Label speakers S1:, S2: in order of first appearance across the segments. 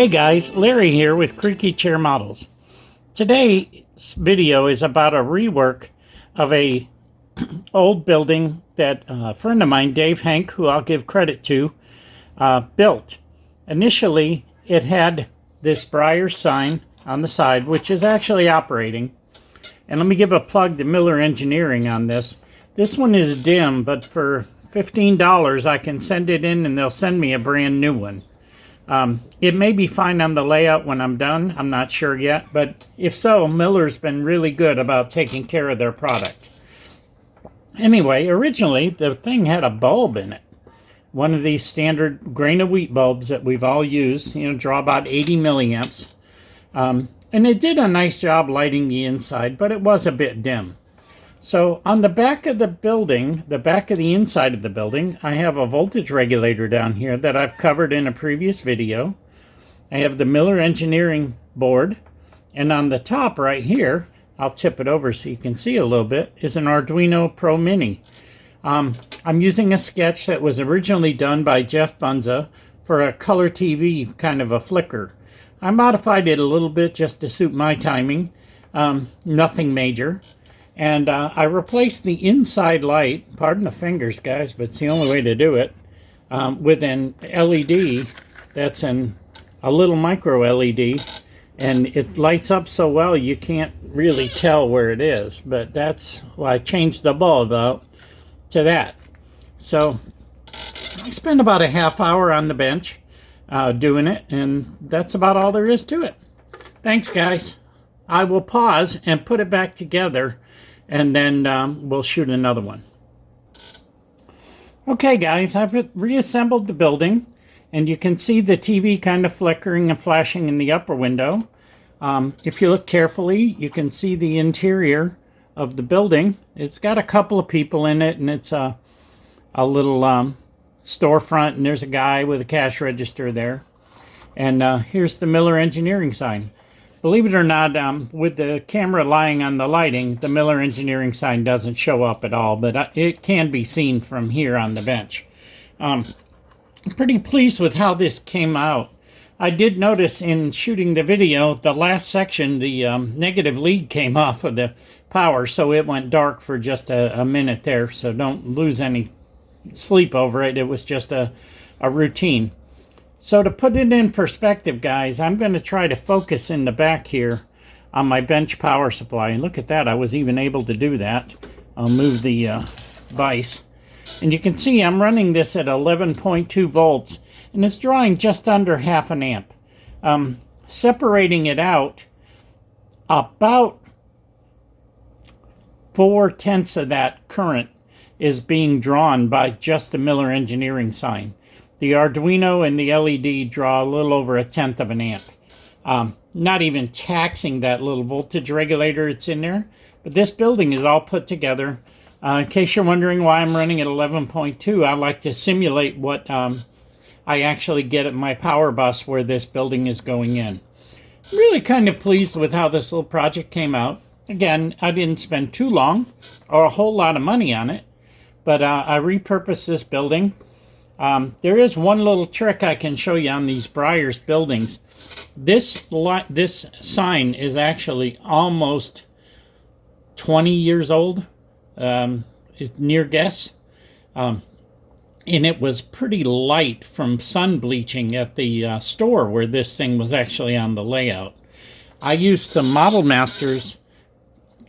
S1: Hey guys, Larry here with Creaky Chair Models. Today's video is about a rework of a old building that a friend of mine, Dave Henk, who I'll give credit to, built. Initially, it had this Breyer sign on the side, which is actually operating. And let me give a plug to Miller Engineering on this. This one is dim, but for $15 I can send it in and they'll send me a brand new one. It may be fine on the layout when I'm done. I'm not sure yet, but if so, Miller's been really good about taking care of their product. Anyway, originally the thing had a bulb in it. One of these standard grain of wheat bulbs that we've all used, draw about 80 milliamps. And it did a nice job lighting the inside, but it was a bit dim. So on the back of the building, the back of the inside of the building, I have a voltage regulator down here that I've covered in a previous video. I have the Miller Engineering board, and on the top right here, I'll tip it over so you can see a little bit, is an Arduino Pro Mini. I'm using a sketch that was originally done by Geoff Bunza for a color TV kind of a flicker. I modified it a little bit just to suit my timing, nothing major. And I replaced the inside light, pardon the fingers guys, but it's the only way to do it, with an LED that's a little micro LED, and it lights up so well you can't really tell where it is, but that's why I changed the bulb out to that. So I spent about a half hour on the bench doing it, and that's about all there is to it. Thanks guys. I will pause and put it back together, and then we'll shoot another one. Okay guys, I've reassembled the building, and you can see the TV kind of flickering and flashing in the upper window. If you look carefully, you can see the interior of the building. It's got a couple of people in it, and it's a little storefront, and there's a guy with a cash register there. And here's the Miller Engineering sign. Believe it or not, with the camera lying on the lighting, the Miller Engineering sign doesn't show up at all, but it can be seen from here on the bench. I'm pretty pleased with how this came out. I did notice in shooting the video, the last section, the negative lead came off of the power, so it went dark for just a minute there, so don't lose any sleep over it. It was just a routine. So to put it in perspective, guys, I'm going to try to focus in the back here on my bench power supply. And look at that, I was even able to do that. I'll move the vise. And you can see I'm running this at 11.2 volts, and it's drawing just under half an amp. Separating it out, about 4/10 of that current is being drawn by just the Miller Engineering sign. The Arduino and the LED draw a little over 1/10 of an amp. Not even taxing that little voltage regulator that's in there. But this building is all put together. In case you're wondering why I'm running at 11.2, I like to simulate what I actually get at my power bus where this building is going in. I'm really kind of pleased with how this little project came out. Again, I didn't spend too long or a whole lot of money on it, but I repurposed this building. There is one little trick I can show you on these Breyer's buildings. This sign is actually almost 20 years old. It's near guess. And it was pretty light from sun bleaching at the store where this thing was actually on the layout. I used the Model Masters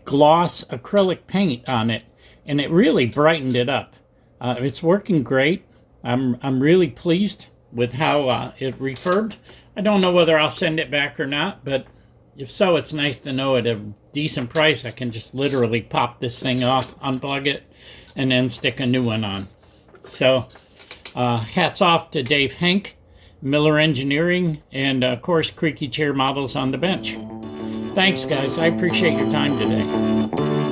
S1: gloss acrylic paint on it, and it really brightened it up. It's working great. I'm really pleased with how it refurbed. I don't know whether I'll send it back or not, but if so, it's nice to know at a decent price I can just literally pop this thing off, unplug it, and then stick a new one on. So hats off to Dave Henk, Miller Engineering, and of course Creaky Chair Models on the bench. Thanks guys, I appreciate your time today.